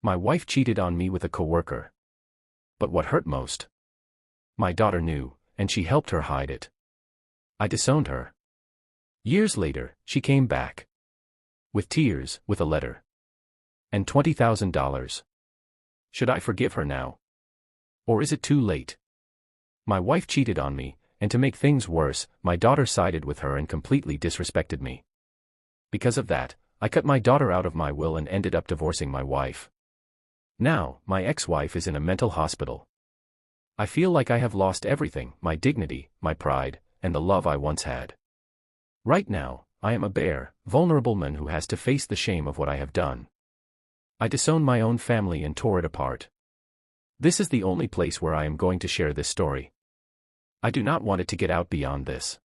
My wife cheated on me with a coworker. But what hurt most? My daughter knew, and she helped her hide it. I disowned her. Years later, she came back. With tears, with a letter. And $20,000. Should I forgive her now? Or is it too late? My wife cheated on me, and to make things worse, my daughter sided with her and completely disrespected me. Because of that, I cut my daughter out of my will and ended up divorcing my wife. Now, my ex-wife is in a mental hospital. I feel like I have lost everything, my dignity, my pride, and the love I once had. Right now, I am a bare, vulnerable man who has to face the shame of what I have done. I disowned my own family and tore it apart. This is the only place where I am going to share this story. I do not want it to get out beyond this.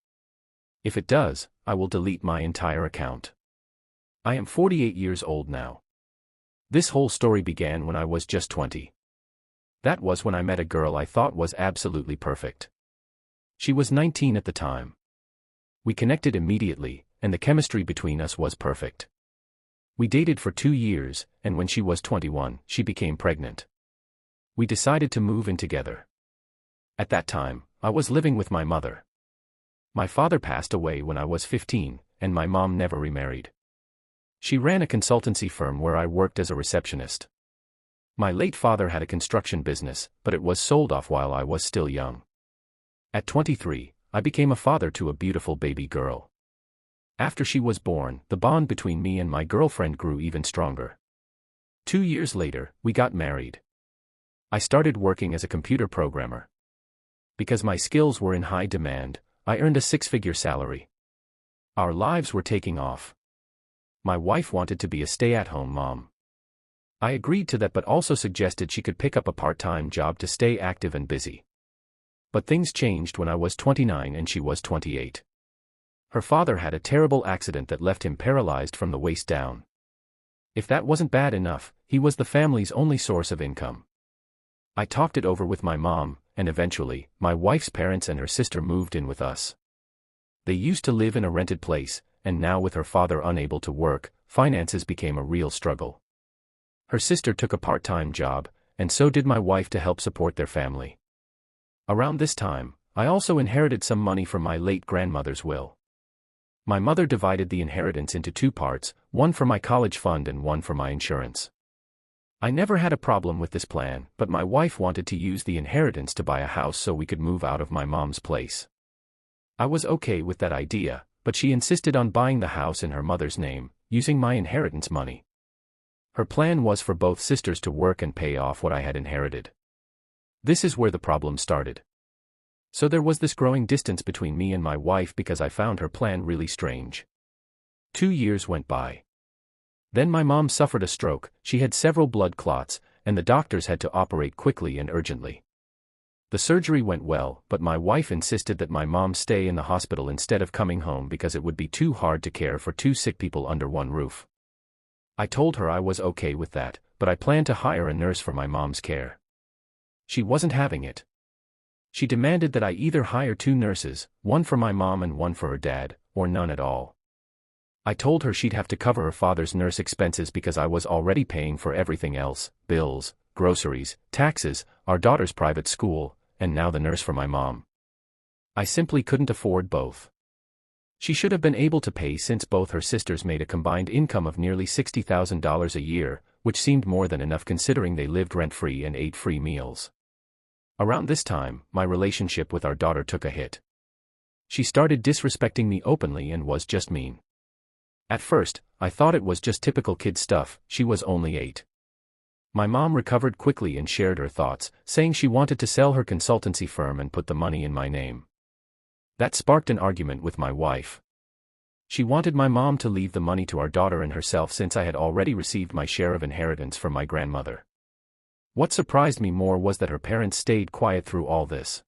If it does, I will delete my entire account. I am 48 years old now. This whole story began when I was just 20. That was when I met a girl I thought was absolutely perfect. She was 19 at the time. We connected immediately, and the chemistry between us was perfect. We dated for 2 years, and when she was 21, she became pregnant. We decided to move in together. At that time, I was living with my mother. My father passed away when I was 15, and my mom never remarried. She ran a consultancy firm where I worked as a receptionist. My late father had a construction business, but it was sold off while I was still young. At 23, I became a father to a beautiful baby girl. After she was born, the bond between me and my girlfriend grew even stronger. 2 years later, we got married. I started working as a computer programmer. Because my skills were in high demand, I earned a 6-figure salary. Our lives were taking off. My wife wanted to be a stay-at-home mom. I agreed to that but also suggested she could pick up a part-time job to stay active and busy. But things changed when I was 29 and she was 28. Her father had a terrible accident that left him paralyzed from the waist down. If that wasn't bad enough, he was the family's only source of income. I talked it over with my mom, and eventually, my wife's parents and her sister moved in with us. They used to live in a rented place, and now with her father unable to work, finances became a real struggle. Her sister took a part-time job, and so did my wife to help support their family. Around this time, I also inherited some money from my late grandmother's will. My mother divided the inheritance into 2 parts, one for my college fund and one for my insurance. I never had a problem with this plan, but my wife wanted to use the inheritance to buy a house so we could move out of my mom's place. I was okay with that idea, but she insisted on buying the house in her mother's name, using my inheritance money. Her plan was for both sisters to work and pay off what I had inherited. This is where the problem started. So there was this growing distance between me and my wife because I found her plan really strange. 2 years went by. Then my mom suffered a stroke, she had several blood clots, and the doctors had to operate quickly and urgently. The surgery went well, but my wife insisted that my mom stay in the hospital instead of coming home because it would be too hard to care for 2 sick people under one roof. I told her I was okay with that, but I planned to hire a nurse for my mom's care. She wasn't having it. She demanded that I either hire 2 nurses, one for my mom and one for her dad, or none at all. I told her she'd have to cover her father's nurse expenses because I was already paying for everything else, bills, groceries, taxes, our daughter's private school, and now the nurse for my mom. I simply couldn't afford both. She should have been able to pay since both her sisters made a combined income of nearly $60,000 a year, which seemed more than enough considering they lived rent-free and ate free meals. Around this time, my relationship with our daughter took a hit. She started disrespecting me openly and was just mean. At first, I thought it was just typical kid stuff, she was only 8. My mom recovered quickly and shared her thoughts, saying she wanted to sell her consultancy firm and put the money in my name. That sparked an argument with my wife. She wanted my mom to leave the money to our daughter and herself since I had already received my share of inheritance from my grandmother. What surprised me more was that her parents stayed quiet through all this.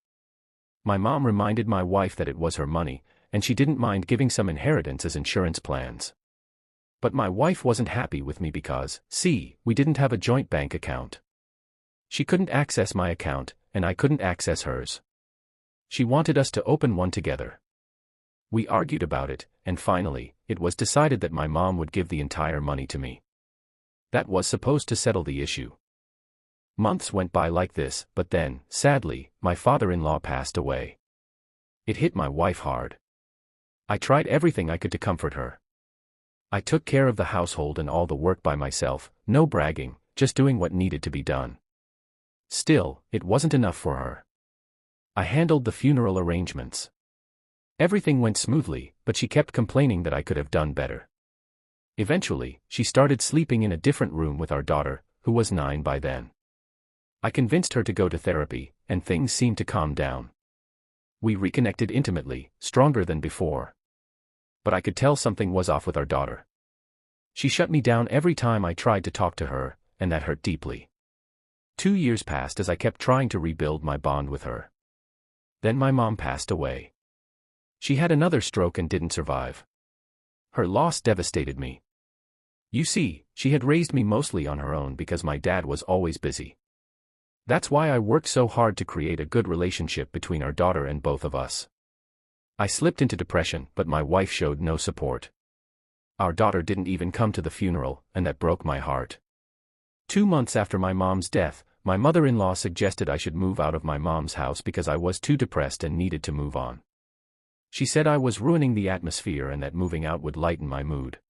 My mom reminded my wife that it was her money, and she didn't mind giving some inheritance as insurance plans. But my wife wasn't happy with me because, see, we didn't have a joint bank account. She couldn't access my account, and I couldn't access hers. She wanted us to open one together. We argued about it, and finally, it was decided that my mom would give the entire money to me. That was supposed to settle the issue. Months went by like this, but then, sadly, my father-in-law passed away. It hit my wife hard. I tried everything I could to comfort her. I took care of the household and all the work by myself, no bragging, just doing what needed to be done. Still, it wasn't enough for her. I handled the funeral arrangements. Everything went smoothly, but she kept complaining that I could have done better. Eventually, she started sleeping in a different room with our daughter, who was 9 by then. I convinced her to go to therapy, and things seemed to calm down. We reconnected intimately, stronger than before. But I could tell something was off with our daughter. She shut me down every time I tried to talk to her, and that hurt deeply. 2 years passed as I kept trying to rebuild my bond with her. Then my mom passed away. She had another stroke and didn't survive. Her loss devastated me. You see, she had raised me mostly on her own because my dad was always busy. That's why I worked so hard to create a good relationship between our daughter and both of us. I slipped into depression, but my wife showed no support. Our daughter didn't even come to the funeral, and that broke my heart. 2 months after my mom's death, my mother-in-law suggested I should move out of my mom's house because I was too depressed and needed to move on. She said I was ruining the atmosphere and that moving out would lighten my mood.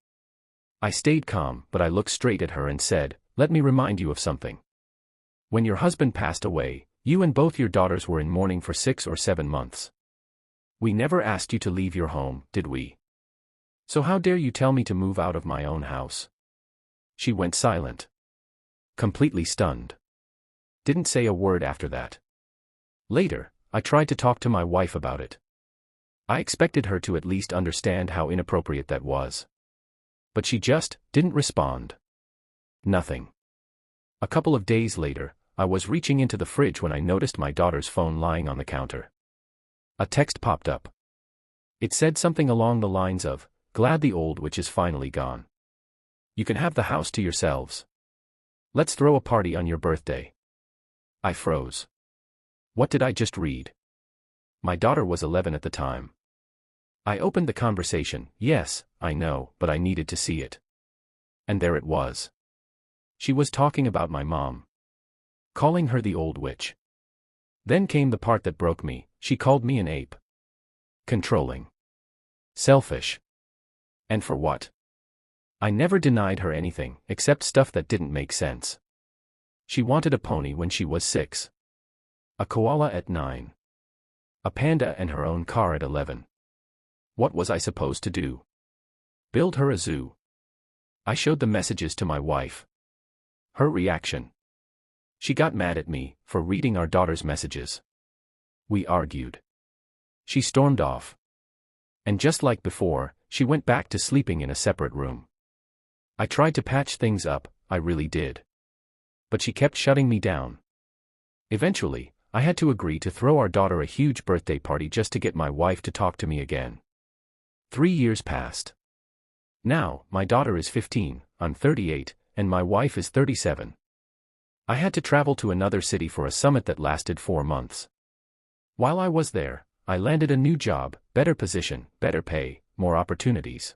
I stayed calm, but I looked straight at her and said, "Let me remind you of something. When your husband passed away, you and both your daughters were in mourning for 6 or 7 months. We never asked you to leave your home, did we? So how dare you tell me to move out of my own house?" She went silent. Completely stunned. Didn't say a word after that. Later, I tried to talk to my wife about it. I expected her to at least understand how inappropriate that was. But she just didn't respond. Nothing. A couple of days later, I was reaching into the fridge when I noticed my daughter's phone lying on the counter. A text popped up. It said something along the lines of, "Glad the old witch is finally gone. You can have the house to yourselves. Let's throw a party on your birthday." I froze. What did I just read? My daughter was 11 at the time. I opened the conversation. Yes, I know, but I needed to see it. And there it was. She was talking about my mom. Calling her the old witch. Then came the part that broke me. She called me an ape. Controlling. Selfish. And for what? I never denied her anything, except stuff that didn't make sense. She wanted a pony when she was 6. A koala at 9. A panda and her own car at 11. What was I supposed to do? Build her a zoo? I showed the messages to my wife. Her reaction. She got mad at me for reading our daughter's messages. We argued. She stormed off. And just like before, she went back to sleeping in a separate room. I tried to patch things up, I really did. But she kept shutting me down. Eventually, I had to agree to throw our daughter a huge birthday party just to get my wife to talk to me again. 3 years passed. Now, my daughter is 15, I'm 38, and my wife is 37. I had to travel to another city for a summit that lasted 4 months. While I was there, I landed a new job, better position, better pay, more opportunities.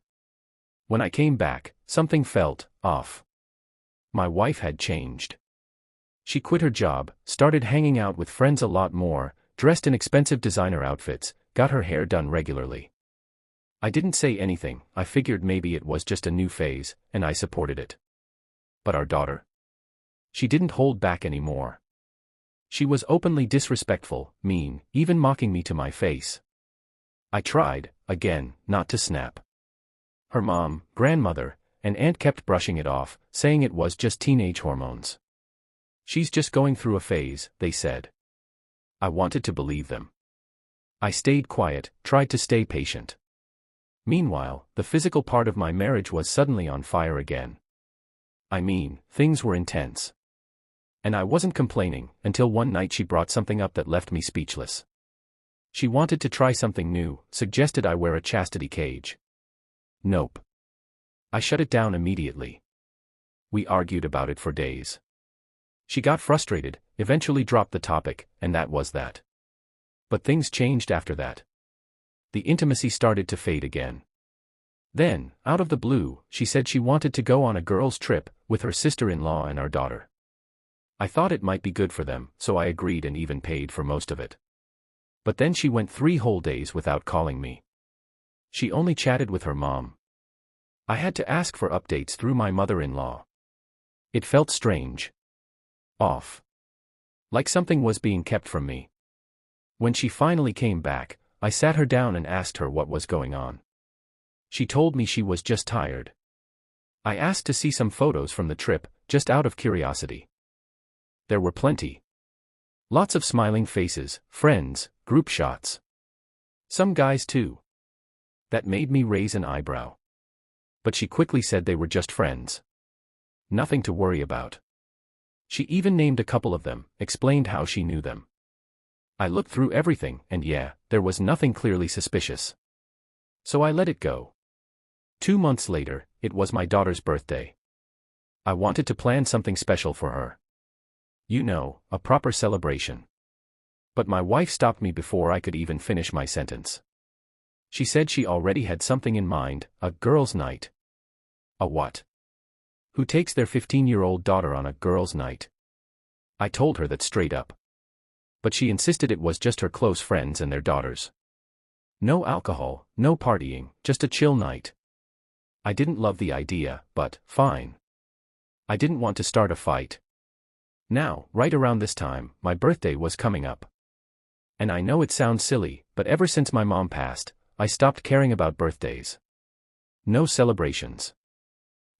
When I came back, something felt off. My wife had changed. She quit her job, started hanging out with friends a lot more, dressed in expensive designer outfits, got her hair done regularly. I didn't say anything, I figured maybe it was just a new phase, and I supported it. But our daughter? She didn't hold back anymore. She was openly disrespectful, mean, even mocking me to my face. I tried, again, not to snap. Her mom, grandmother, and aunt kept brushing it off, saying it was just teenage hormones. She's just going through a phase, they said. I wanted to believe them. I stayed quiet, tried to stay patient. Meanwhile, the physical part of my marriage was suddenly on fire again. I mean, things were intense. And I wasn't complaining, until one night she brought something up that left me speechless. She wanted to try something new, suggested I wear a chastity cage. Nope. I shut it down immediately. We argued about it for days. She got frustrated, eventually dropped the topic, and that was that. But things changed after that. The intimacy started to fade again. Then, out of the blue, she said she wanted to go on a girls' trip with her sister-in-law and our daughter. I thought it might be good for them, so I agreed and even paid for most of it. But then she went 3 whole days without calling me. She only chatted with her mom. I had to ask for updates through my mother-in-law. It felt strange. Off. Like something was being kept from me. When she finally came back, I sat her down and asked her what was going on. She told me she was just tired. I asked to see some photos from the trip, just out of curiosity. There were plenty. Lots of smiling faces, friends, group shots. Some guys too. That made me raise an eyebrow. But she quickly said they were just friends. Nothing to worry about. She even named a couple of them, explained how she knew them. I looked through everything, and yeah, there was nothing clearly suspicious. So I let it go. 2 months later, it was my daughter's birthday. I wanted to plan something special for her. You know, a proper celebration. But my wife stopped me before I could even finish my sentence. She said she already had something in mind, a girls' night. A what? Who takes their 15-year-old daughter on a girls' night? I told her that straight up. But she insisted it was just her close friends and their daughters. No alcohol, no partying, just a chill night. I didn't love the idea, but, fine. I didn't want to start a fight. Now, right around this time, my birthday was coming up. And I know it sounds silly, but ever since my mom passed, I stopped caring about birthdays. No celebrations.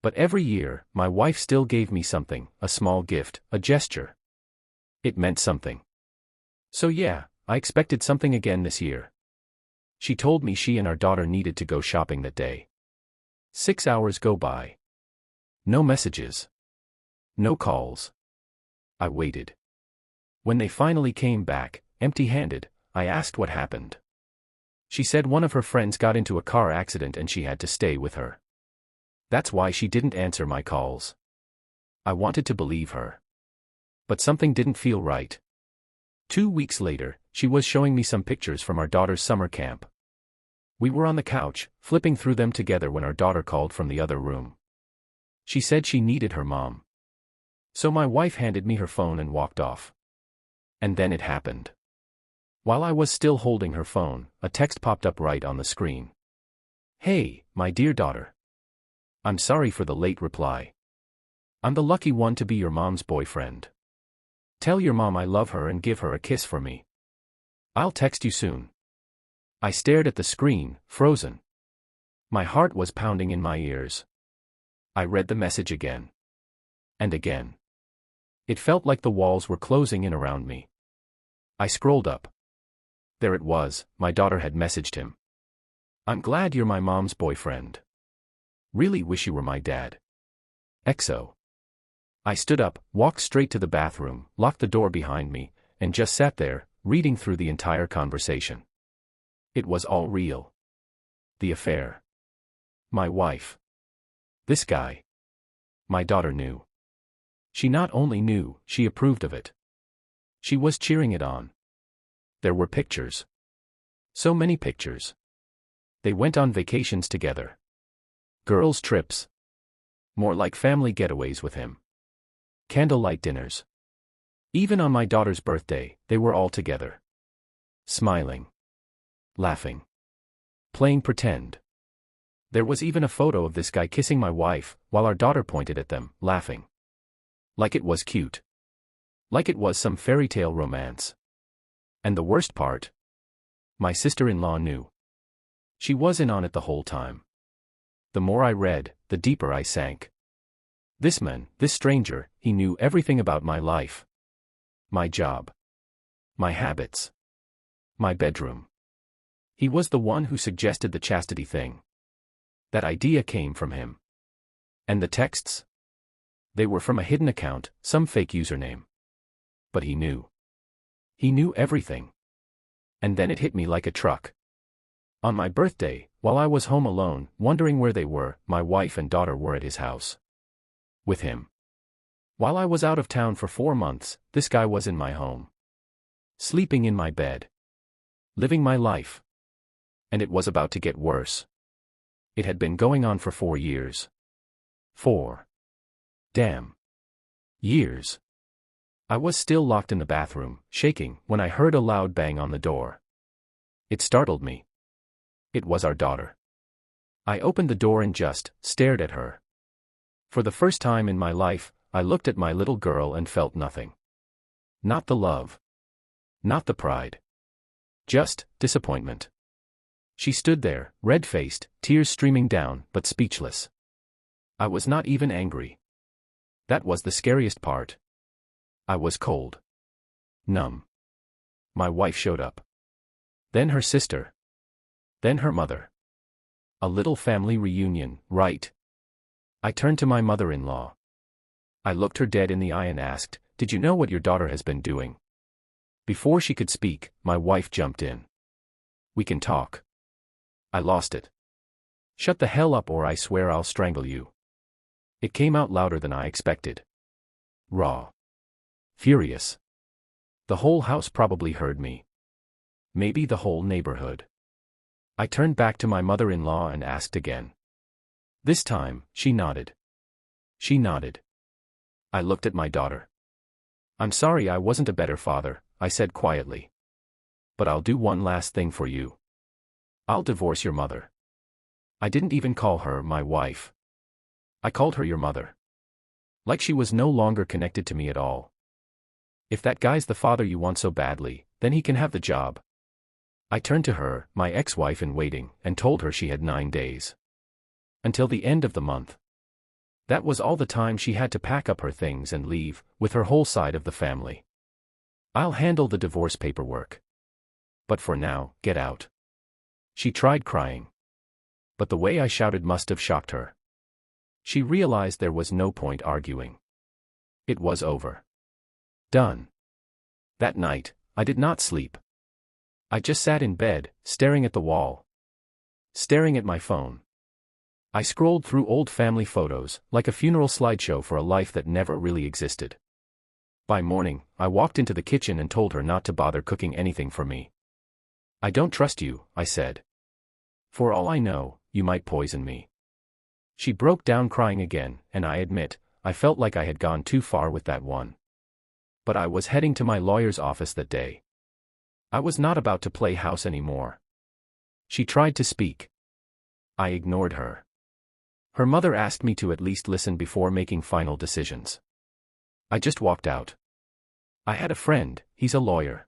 But every year, my wife still gave me something, a small gift, a gesture. It meant something. So yeah, I expected something again this year. She told me she and our daughter needed to go shopping that day. 6 hours go by. No messages. No calls. I waited. When they finally came back, empty-handed, I asked what happened. She said one of her friends got into a car accident and she had to stay with her. That's why she didn't answer my calls. I wanted to believe her. But something didn't feel right. 2 weeks later, she was showing me some pictures from our daughter's summer camp. We were on the couch, flipping through them together when our daughter called from the other room. She said she needed her mom. So my wife handed me her phone and walked off. And then it happened. While I was still holding her phone, a text popped up right on the screen. Hey, my dear daughter. I'm sorry for the late reply. I'm the lucky one to be your mom's boyfriend. Tell your mom I love her and give her a kiss for me. I'll text you soon. I stared at the screen, frozen. My heart was pounding in my ears. I read the message again. And again. It felt like the walls were closing in around me. I scrolled up. There it was, my daughter had messaged him. I'm glad you're my mom's boyfriend. Really wish you were my dad. XO. I stood up, walked straight to the bathroom, locked the door behind me, and just sat there, reading through the entire conversation. It was all real. The affair. My wife. This guy. My daughter knew. She not only knew, she approved of it. She was cheering it on. There were pictures. So many pictures. They went on vacations together. Girls' trips. More like family getaways with him. Candlelight dinners. Even on my daughter's birthday, they were all together. Smiling. Laughing. Playing pretend. There was even a photo of this guy kissing my wife, while our daughter pointed at them, laughing. Like it was cute. Like it was some fairy tale romance. And the worst part? My sister-in-law knew. She was in on it the whole time. The more I read, the deeper I sank. This man, this stranger, he knew everything about my life. My job. My habits. My bedroom. He was the one who suggested the chastity thing. That idea came from him. And the texts? They were from a hidden account, some fake username. But he knew. He knew everything. And then it hit me like a truck. On my birthday, while I was home alone, wondering where they were, my wife and daughter were at his house. With him. While I was out of town for 4 months, this guy was in my home. Sleeping in my bed. Living my life. And it was about to get worse. It had been going on for 4 years. 4. Damn. Years. I was still locked in the bathroom, shaking, when I heard a loud bang on the door. It startled me. It was our daughter. I opened the door and just stared at her. For the first time in my life, I looked at my little girl and felt nothing. Not the love. Not the pride. Just disappointment. She stood there, red-faced, tears streaming down, but speechless. I was not even angry. That was the scariest part. I was cold. Numb. My wife showed up. Then her sister. Then her mother. A little family reunion, right? I turned to my mother-in-law. I looked her dead in the eye and asked, "Did you know what your daughter has been doing?" Before she could speak, my wife jumped in. "We can talk." I lost it. "Shut the hell up or I swear I'll strangle you." It came out louder than I expected. Raw. Furious. The whole house probably heard me. Maybe the whole neighborhood. I turned back to my mother-in-law and asked again. This time, she nodded. She nodded. I looked at my daughter. "I'm sorry I wasn't a better father," I said quietly. "But I'll do one last thing for you. I'll divorce your mother." I didn't even call her my wife. I called her your mother. Like she was no longer connected to me at all. If that guy's the father you want so badly, then he can have the job. I turned to her, my ex-wife in waiting, and told her she had 9 days. Until the end of the month. That was all the time she had to pack up her things and leave, with her whole side of the family. "I'll handle the divorce paperwork. But for now, get out." She tried crying. But the way I shouted must have shocked her. She realized there was no point arguing. It was over. Done. That night, I did not sleep. I just sat in bed, staring at the wall. Staring at my phone. I scrolled through old family photos, like a funeral slideshow for a life that never really existed. By morning, I walked into the kitchen and told her not to bother cooking anything for me. "I don't trust you," I said. "For all I know, you might poison me." She broke down crying again, and I admit, I felt like I had gone too far with that one. But I was heading to my lawyer's office that day. I was not about to play house anymore. She tried to speak. I ignored her. Her mother asked me to at least listen before making final decisions. I just walked out. I had a friend, he's a lawyer.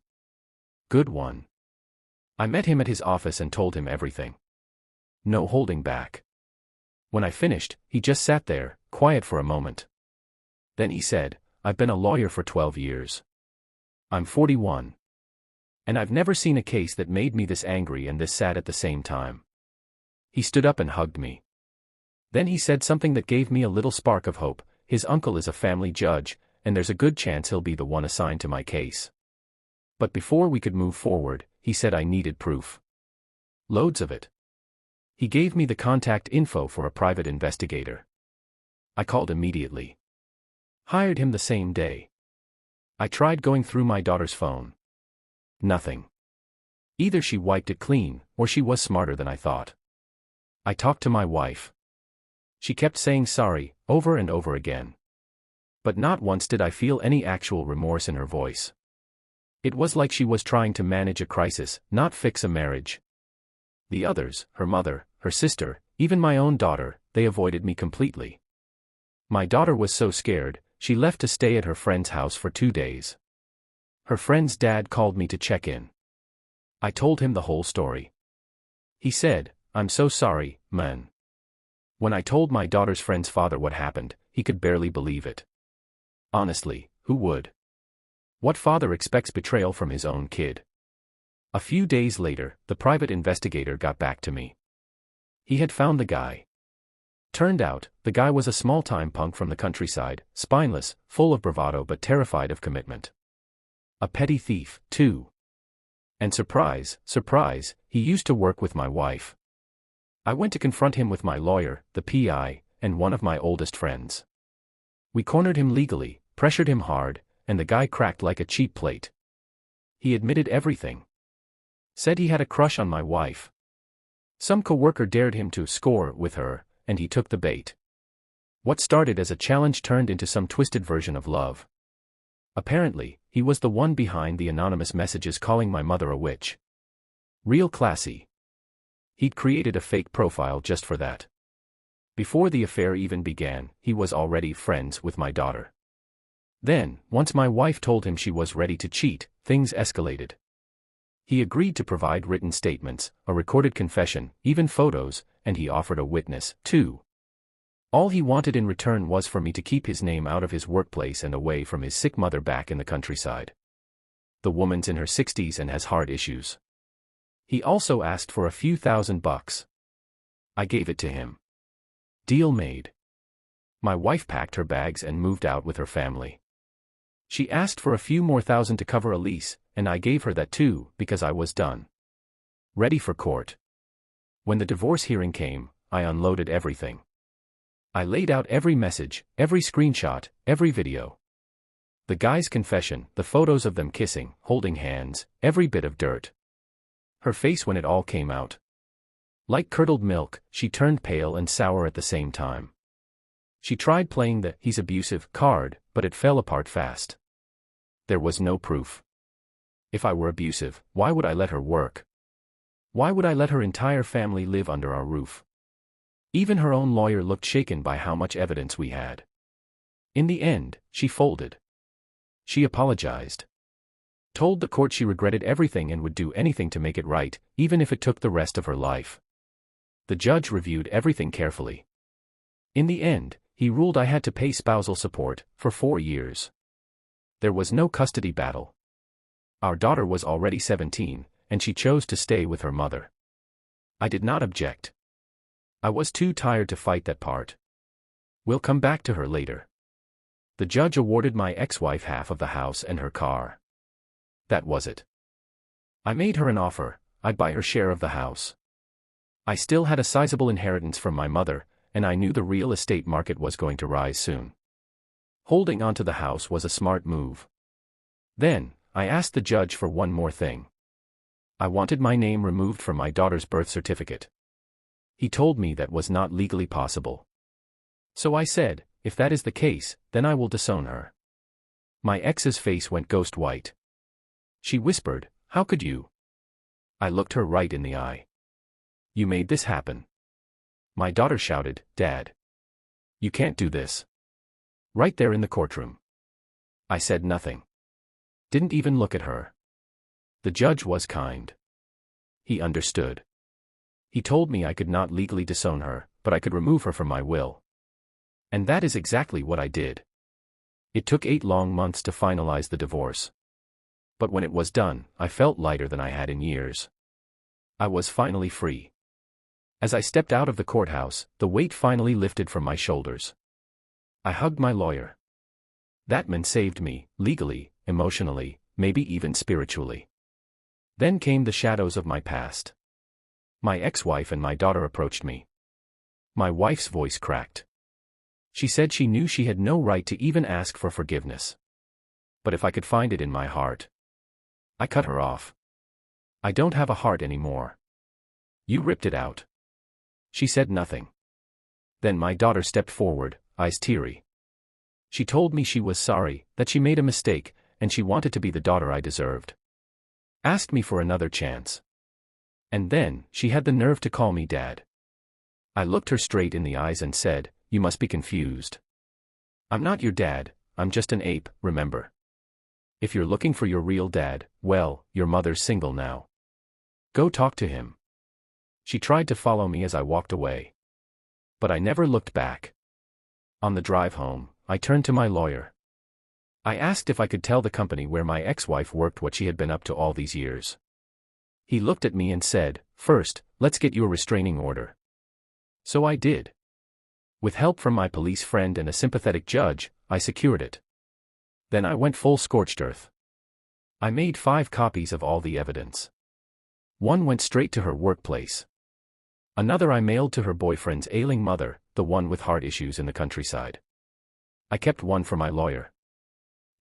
Good one. I met him at his office and told him everything. No holding back. When I finished, he just sat there, quiet for a moment. Then he said, "I've been a lawyer for 12 years. I'm 41. And I've never seen a case that made me this angry and this sad at the same time." He stood up and hugged me. Then he said something that gave me a little spark of hope. His uncle is a family judge, and there's a good chance he'll be the one assigned to my case. But before we could move forward, he said I needed proof. Loads of it. He gave me the contact info for a private investigator. I called immediately. Hired him the same day. I tried going through my daughter's phone. Nothing. Either she wiped it clean, or she was smarter than I thought. I talked to my wife. She kept saying sorry, over and over again. But not once did I feel any actual remorse in her voice. It was like she was trying to manage a crisis, not fix a marriage. The others, her mother, her sister, even my own daughter, they avoided me completely. My daughter was so scared, she left to stay at her friend's house for 2 days. Her friend's dad called me to check in. I told him the whole story. He said, "I'm so sorry, man." When I told my daughter's friend's father what happened, he could barely believe it. Honestly, who would? What father expects betrayal from his own kid? A few days later, the private investigator got back to me. He had found the guy. Turned out, the guy was a small-time punk from the countryside, spineless, full of bravado but terrified of commitment. A petty thief, too. And surprise, surprise, he used to work with my wife. I went to confront him with my lawyer, the PI, and one of my oldest friends. We cornered him legally, pressured him hard, and the guy cracked like a cheap plate. He admitted everything. Said he had a crush on my wife. Some coworker dared him to score with her, and he took the bait. What started as a challenge turned into some twisted version of love. Apparently, he was the one behind the anonymous messages calling my mother a witch. Real classy. He'd created a fake profile just for that. Before the affair even began, he was already friends with my daughter. Then, once my wife told him she was ready to cheat, things escalated. He agreed to provide written statements, a recorded confession, even photos, and he offered a witness, too. All he wanted in return was for me to keep his name out of his workplace and away from his sick mother back in the countryside. The woman's in her 60s and has heart issues. He also asked for a few $1,000. I gave it to him. Deal made. My wife packed her bags and moved out with her family. She asked for a few more $1,000 to cover a lease, and I gave her that too, because I was done. Ready for court. When the divorce hearing came, I unloaded everything. I laid out every message, every screenshot, every video. The guy's confession, the photos of them kissing, holding hands, every bit of dirt. Her face when it all came out. Like curdled milk, she turned pale and sour at the same time. She tried playing the "he's abusive" card, but it fell apart fast. There was no proof. If I were abusive, why would I let her work? Why would I let her entire family live under our roof? Even her own lawyer looked shaken by how much evidence we had. In the end, she folded. She apologized. Told the court she regretted everything and would do anything to make it right, even if it took the rest of her life. The judge reviewed everything carefully. In the end, he ruled I had to pay spousal support for 4 years. There was no custody battle. Our daughter was already 17, and she chose to stay with her mother. I did not object. I was too tired to fight that part. We'll come back to her later. The judge awarded my ex-wife half of the house and her car. That was it. I made her an offer, I'd buy her share of the house. I still had a sizable inheritance from my mother, and I knew the real estate market was going to rise soon. Holding onto the house was a smart move. Then, I asked the judge for one more thing. I wanted my name removed from my daughter's birth certificate. He told me that was not legally possible. So I said, if that is the case, then I will disown her. My ex's face went ghost white. She whispered, "How could you?" I looked her right in the eye. "You made this happen." My daughter shouted, "Dad! You can't do this." Right there in the courtroom. I said nothing. Didn't even look at her. The judge was kind. He understood. He told me I could not legally disown her, but I could remove her from my will. And that is exactly what I did. It took 8 long months to finalize the divorce. But when it was done, I felt lighter than I had in years. I was finally free. As I stepped out of the courthouse, the weight finally lifted from my shoulders. I hugged my lawyer. That man saved me, legally, emotionally, maybe even spiritually. Then came the shadows of my past. My ex-wife and my daughter approached me. My wife's voice cracked. She said she knew she had no right to even ask for forgiveness. But if I could find it in my heart. I cut her off. I don't have a heart anymore. You ripped it out. She said nothing. Then my daughter stepped forward, eyes teary. She told me she was sorry, that she made a mistake, and she wanted to be the daughter I deserved. Asked me for another chance. And then, she had the nerve to call me Dad. I looked her straight in the eyes and said, "You must be confused. I'm not your dad, I'm just an ape, remember? If you're looking for your real dad, well, your mother's single now. Go talk to him." She tried to follow me as I walked away. But I never looked back. On the drive home, I turned to my lawyer. I asked if I could tell the company where my ex-wife worked what she had been up to all these years. He looked at me and said, "First, let's get you a restraining order." So I did. With help from my police friend and a sympathetic judge, I secured it. Then I went full scorched earth. I made 5 copies of all the evidence. One went straight to her workplace. Another I mailed to her boyfriend's ailing mother, the one with heart issues in the countryside. I kept one for my lawyer.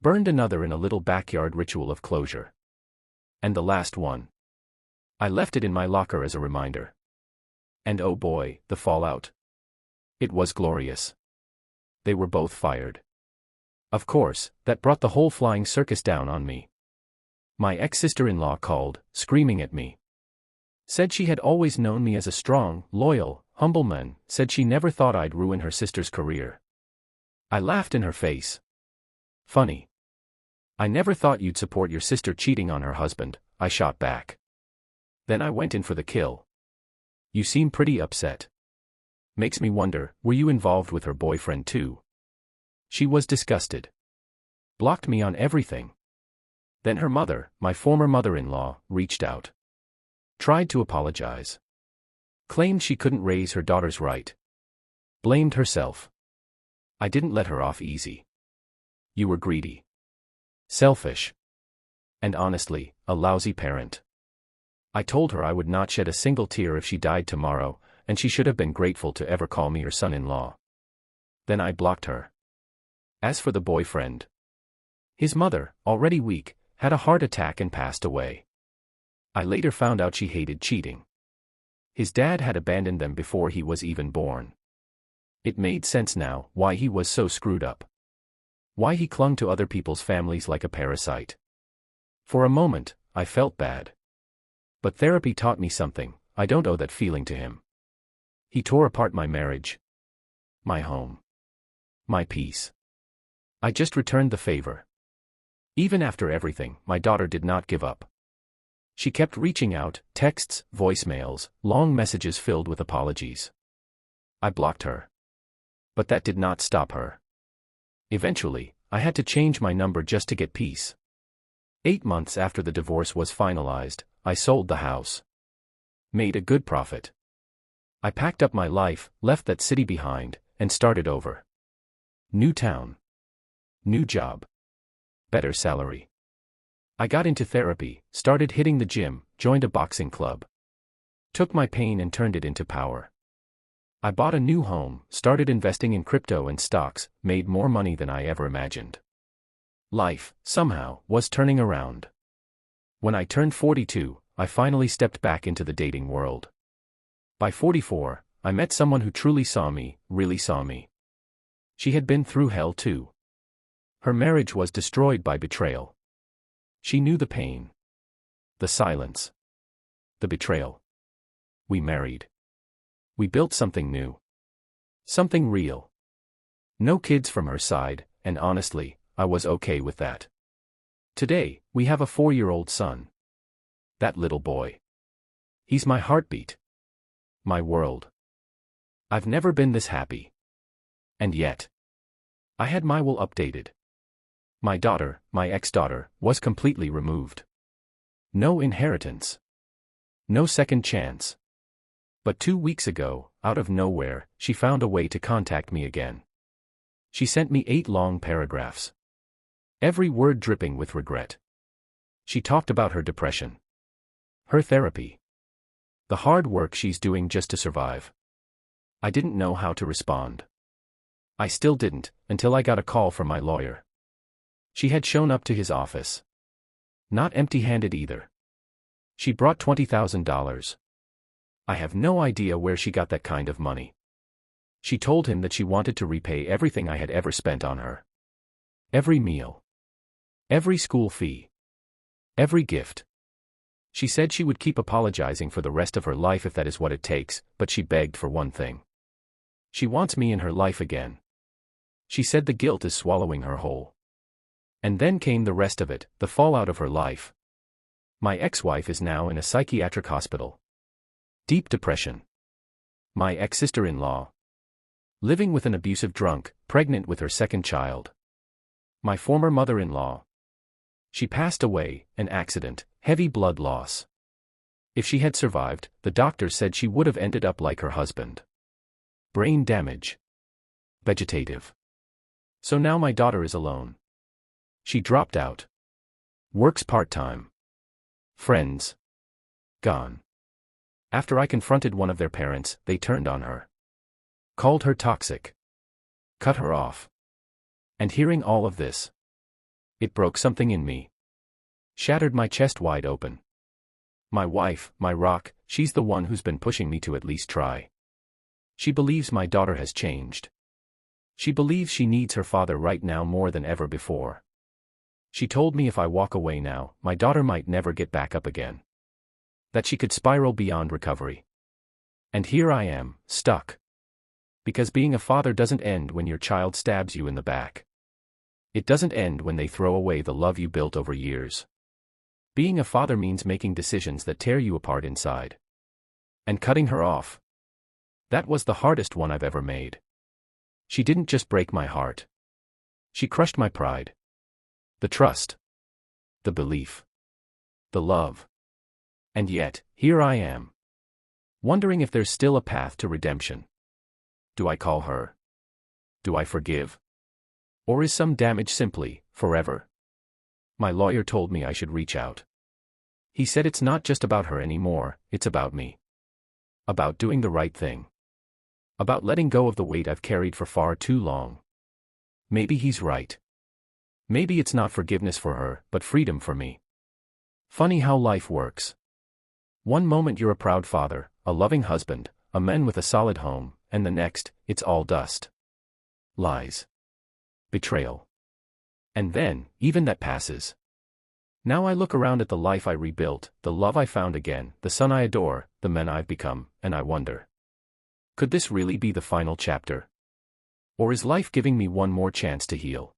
Burned another in a little backyard ritual of closure. And the last one. I left it in my locker as a reminder. And oh boy, the fallout. It was glorious. They were both fired. Of course, that brought the whole flying circus down on me. My ex-sister-in-law called, screaming at me. Said she had always known me as a strong, loyal, humble man, said she never thought I'd ruin her sister's career. I laughed in her face. Funny. I never thought you'd support your sister cheating on her husband, I shot back. Then I went in for the kill. You seem pretty upset. Makes me wonder, were you involved with her boyfriend too? She was disgusted. Blocked me on everything. Then her mother, my former mother-in-law, reached out. Tried to apologize. Claimed she couldn't raise her daughters right. Blamed herself. I didn't let her off easy. You were greedy. Selfish. And honestly, a lousy parent. I told her I would not shed a single tear if she died tomorrow, and she should have been grateful to ever call me her son-in-law. Then I blocked her. As for the boyfriend, his mother, already weak, had a heart attack and passed away. I later found out she hated cheating. His dad had abandoned them before he was even born. It made sense now why he was so screwed up. Why he clung to other people's families like a parasite. For a moment, I felt bad. But therapy taught me something. I don't owe that feeling to him. He tore apart my marriage. My home. My peace. I just returned the favor. Even after everything, my daughter did not give up. She kept reaching out, texts, voicemails, long messages filled with apologies. I blocked her. But that did not stop her. Eventually, I had to change my number just to get peace. 8 months after the divorce was finalized, I sold the house. Made a good profit. I packed up my life, left that city behind, and started over. New town. New job. Better salary. I got into therapy, started hitting the gym, joined a boxing club. Took my pain and turned it into power. I bought a new home, started investing in crypto and stocks, made more money than I ever imagined. Life, somehow, was turning around. When I turned 42, I finally stepped back into the dating world. By 44, I met someone who truly saw me, really saw me. She had been through hell too. Her marriage was destroyed by betrayal. She knew the pain. The silence. The betrayal. We married. We built something new. Something real. No kids from her side, and honestly, I was okay with that. Today, we have a 4-year-old son. That little boy. He's my heartbeat. My world. I've never been this happy. And yet, I had my will updated. My daughter, my ex-daughter, was completely removed. No inheritance. No second chance. But 2 weeks ago, out of nowhere, she found a way to contact me again. She sent me 8 long paragraphs. Every word dripping with regret. She talked about her depression. Her therapy. The hard work she's doing just to survive. I didn't know how to respond. I still didn't, until I got a call from my lawyer. She had shown up to his office. Not empty-handed either. She brought $20,000. I have no idea where she got that kind of money. She told him that she wanted to repay everything I had ever spent on her. Every meal. Every school fee. Every gift. She said she would keep apologizing for the rest of her life if that is what it takes, but she begged for one thing. She wants me in her life again. She said the guilt is swallowing her whole. And then came the rest of it, the fallout of her life. My ex-wife is now in a psychiatric hospital. Deep depression. My ex-sister-in-law. Living with an abusive drunk, pregnant with her second child. My former mother-in-law. She passed away, an accident, heavy blood loss. If she had survived, the doctor said she would have ended up like her husband. Brain damage. Vegetative. So now my daughter is alone. She dropped out. Works part-time. Friends. Gone. After I confronted one of their parents, they turned on her. Called her toxic. Cut her off. And hearing all of this, it broke something in me. Shattered my chest wide open. My wife, my rock, she's the one who's been pushing me to at least try. She believes my daughter has changed. She believes she needs her father right now more than ever before. She told me if I walk away now, my daughter might never get back up again. That she could spiral beyond recovery. And here I am, stuck. Because being a father doesn't end when your child stabs you in the back. It doesn't end when they throw away the love you built over years. Being a father means making decisions that tear you apart inside. And cutting her off. That was the hardest one I've ever made. She didn't just break my heart. She crushed my pride. The trust. The belief. The love. And yet, here I am. Wondering if there's still a path to redemption. Do I call her? Do I forgive? Or is some damage simply, forever? My lawyer told me I should reach out. He said it's not just about her anymore, it's about me. About doing the right thing. About letting go of the weight I've carried for far too long. Maybe he's right. Maybe it's not forgiveness for her, but freedom for me. Funny how life works. One moment you're a proud father, a loving husband, a man with a solid home, and the next, it's all dust. Lies. Betrayal. And then, even that passes. Now I look around at the life I rebuilt, the love I found again, the son I adore, the man I've become, and I wonder. Could this really be the final chapter? Or is life giving me one more chance to heal?